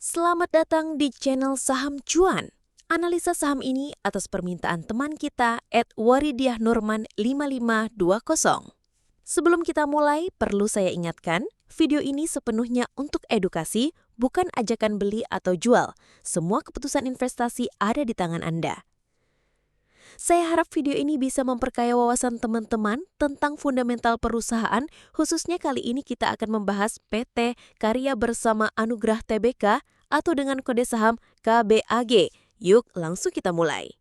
Selamat datang di channel Saham Cuan. Analisa saham ini atas permintaan teman kita @waridiahnurman5520. Sebelum kita mulai, perlu saya ingatkan, video ini sepenuhnya untuk edukasi, bukan ajakan beli atau jual. Semua keputusan investasi ada di tangan Anda. Saya harap video ini bisa memperkaya wawasan teman-teman tentang fundamental perusahaan, khususnya kali ini kita akan membahas PT Karya Bersama Anugrah Tbk atau dengan kode saham KBAG. Yuk langsung kita mulai.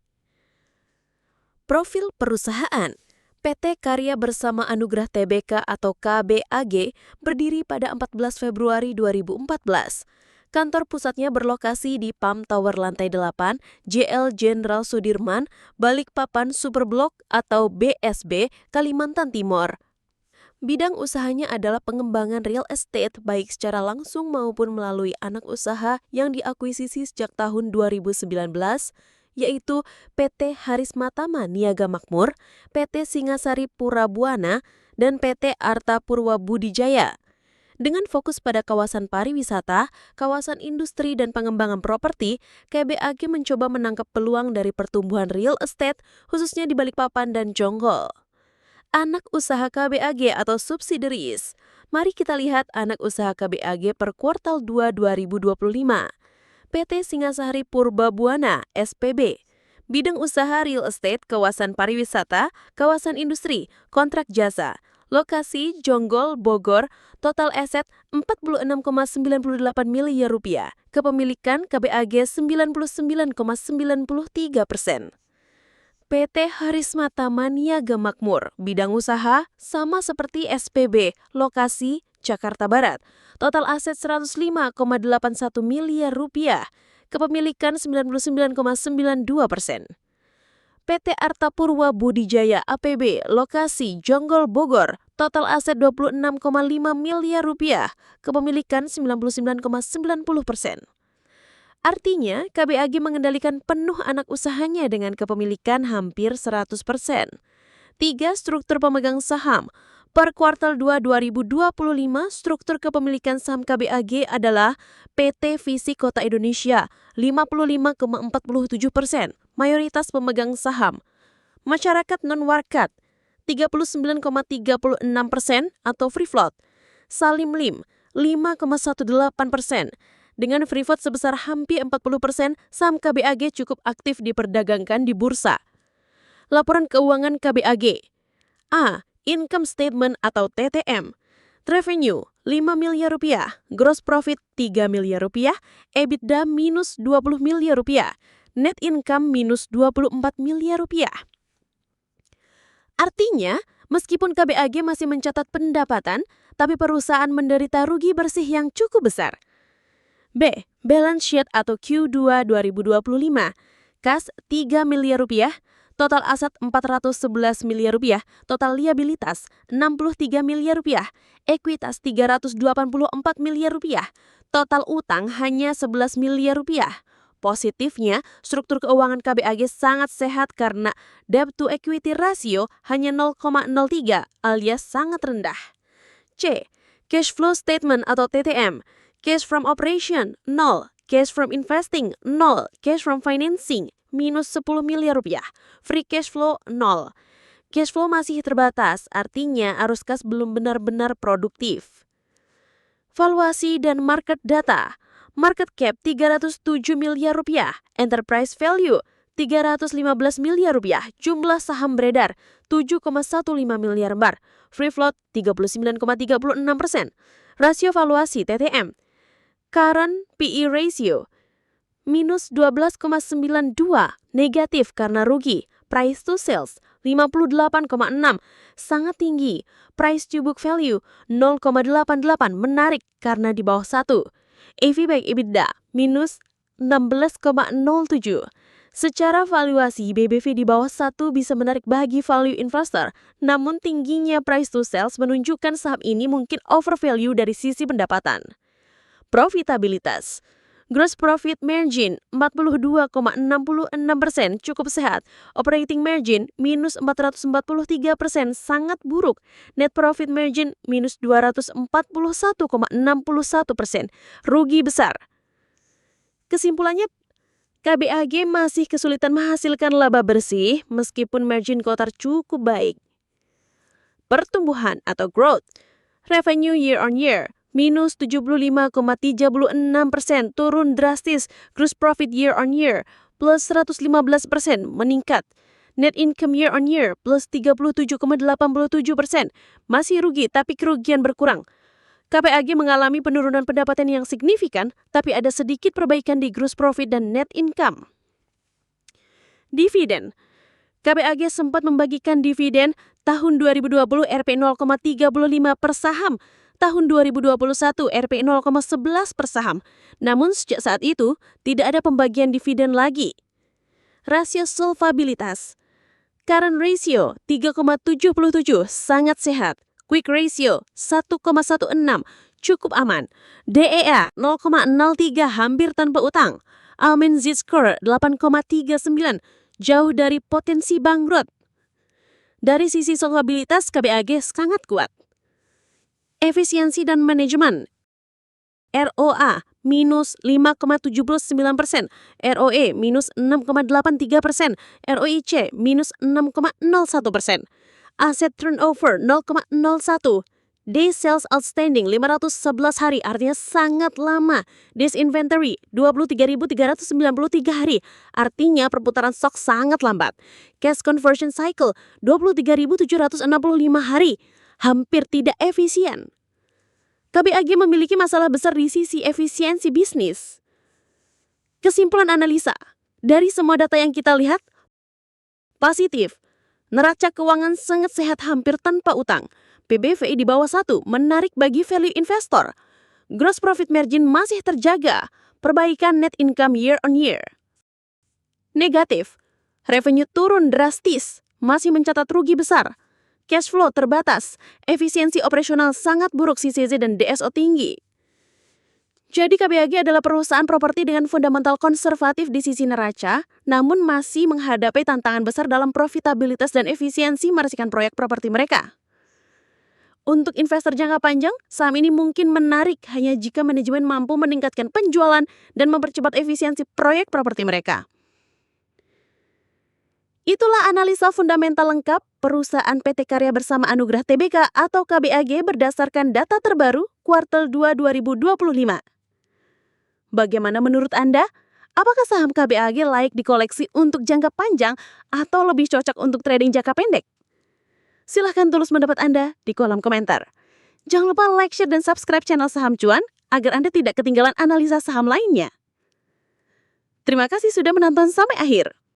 Profil perusahaan. PT Karya Bersama Anugrah Tbk atau KBAG berdiri pada 14 Februari 2014. Kantor pusatnya berlokasi di PAM Tower Lantai 8, JL Jenderal Sudirman, Balikpapan Superblok atau BSB, Kalimantan Timur. Bidang usahanya adalah pengembangan real estate baik secara langsung maupun melalui anak usaha yang diakuisisi sejak tahun 2019, yaitu PT Harisma Tama Niaga Makmur, PT Singasari Pura Buana, dan PT Arta Purwa Budijaya. Dengan fokus pada kawasan pariwisata, kawasan industri, dan pengembangan properti, KBAG mencoba menangkap peluang dari pertumbuhan real estate, khususnya di Balikpapan dan Jonggol. Anak usaha KBAG atau subsidiaries. Mari kita lihat anak usaha KBAG per kuartal 2 2025. PT Singasari Purba Buana, SPB. Bidang usaha real estate, kawasan pariwisata, kawasan industri, kontrak jasa. Lokasi Jonggol, Bogor, total aset 46,98 miliar rupiah. Kepemilikan KBAG 99,93%. PT Harisma Tama Niaga Makmur, bidang usaha sama seperti SPB, lokasi Jakarta Barat. Total aset 105,81 miliar rupiah. Kepemilikan 99,92%. PT Arta Purwa Budijaya APB, lokasi Jonggol Bogor, total aset 26,5 miliar rupiah, kepemilikan 99,90%. Artinya, KBAG mengendalikan penuh anak usahanya dengan kepemilikan hampir 100%. 3. Struktur pemegang saham. Per kuartal 2 2025, struktur kepemilikan saham KBAG adalah PT Visi Kota Indonesia, 55,47%, mayoritas pemegang saham. Masyarakat non-warkat, 39,36% atau free float. Salim Lim, 5,18%. Dengan free float sebesar hampir 40%, saham KBAG cukup aktif diperdagangkan di bursa. Laporan keuangan KBAG. A. Income Statement atau TTM. Revenue 5 miliar rupiah, gross profit 3 miliar rupiah, EBITDA minus 20 miliar rupiah, net income minus 24 miliar rupiah. Artinya, meskipun KBAG masih mencatat pendapatan, tapi perusahaan menderita rugi bersih yang cukup besar. B. Balance sheet atau Q2 2025. Kas 3 miliar rupiah, total aset 411 miliar rupiah, total liabilitas 63 miliar rupiah, ekuitas 384 miliar rupiah, total utang hanya 11 miliar rupiah. Positifnya, struktur keuangan KBAG sangat sehat karena debt to equity ratio hanya 0,03 alias sangat rendah. C. Cash flow statement atau TTM. Cash from operation 0, cash from investing 0, cash from financing minus 10 miliar rupiah, free cash flow 0. Cash flow masih terbatas, artinya arus kas belum benar-benar produktif. Valuasi dan market data. Market cap 307 miliar rupiah, enterprise value 315 miliar rupiah, jumlah saham beredar 7,15 miliar lembar, free float 39,36%, rasio valuasi TTM. Current PE ratio minus 12,92, negatif karena rugi. Price to sales 58,6, sangat tinggi. Price to book value 0,88, menarik karena di bawah 1. EV by EBITDA minus 16,07. Secara valuasi, BBV di bawah 1 bisa menarik bagi value investor, namun tingginya price to sales menunjukkan saham ini mungkin overvalue dari sisi pendapatan. Profitabilitas. Gross profit margin 42,66% cukup sehat. Operating margin minus 443% sangat buruk. Net profit margin minus 241,61%. Rugi besar. Kesimpulannya, KBAG masih kesulitan menghasilkan laba bersih meskipun margin kotor cukup baik. Pertumbuhan atau growth, revenue year on year, minus 75,36% turun drastis, gross profit year on year, plus 115% meningkat. Net income year on year, plus 37,87%, masih rugi tapi kerugian berkurang. KBAG mengalami penurunan pendapatan yang signifikan, tapi ada sedikit perbaikan di gross profit dan net income. Dividen. KBAG sempat membagikan dividen tahun 2020 Rp 0,35 per saham, tahun 2021 Rp 0,11 per saham. Namun sejak saat itu, tidak ada pembagian dividen lagi. Rasio solvabilitas. Current ratio 3,77 sangat sehat. Quick ratio 1,16 cukup aman. DEA 0,03 hampir tanpa utang. Almen Z-score 8,39 jauh dari potensi bangkrut. Dari sisi solvabilitas, KBAG sangat kuat. Efisiensi dan manajemen. ROA minus 5,79%, ROE minus 6,83%, ROIC minus 6,01%. Aset turnover 0,01, Days sales outstanding 511 hari artinya sangat lama. Days inventory 23.393 hari artinya perputaran stok sangat lambat. Cash conversion cycle 23.765 hari, hampir tidak efisien. KBAG memiliki masalah besar di sisi efisiensi bisnis. Kesimpulan analisa, dari semua data yang kita lihat, positif. Neraca keuangan sangat sehat hampir tanpa utang. PBVI di bawah 1 menarik bagi value investor. Gross profit margin masih terjaga. Perbaikan net income year on year. Negatif. Revenue turun drastis. Masih mencatat rugi besar. Cash flow terbatas. Efisiensi operasional sangat buruk, CCZ dan DSO tinggi. Jadi KBAG adalah perusahaan properti dengan fundamental konservatif di sisi neraca, namun masih menghadapi tantangan besar dalam profitabilitas dan efisiensi meresmikan proyek properti mereka. Untuk investor jangka panjang, saham ini mungkin menarik hanya jika manajemen mampu meningkatkan penjualan dan mempercepat efisiensi proyek properti mereka. Itulah analisa fundamental lengkap perusahaan PT Karya Bersama Anugrah Tbk atau KBAG berdasarkan data terbaru kuartal 2 2025. Bagaimana menurut Anda? Apakah saham KBAG layak dikoleksi untuk jangka panjang atau lebih cocok untuk trading jangka pendek? Silahkan tulis pendapat Anda di kolom komentar. Jangan lupa like, share, dan subscribe channel Saham Cuan agar Anda tidak ketinggalan analisa saham lainnya. Terima kasih sudah menonton sampai akhir.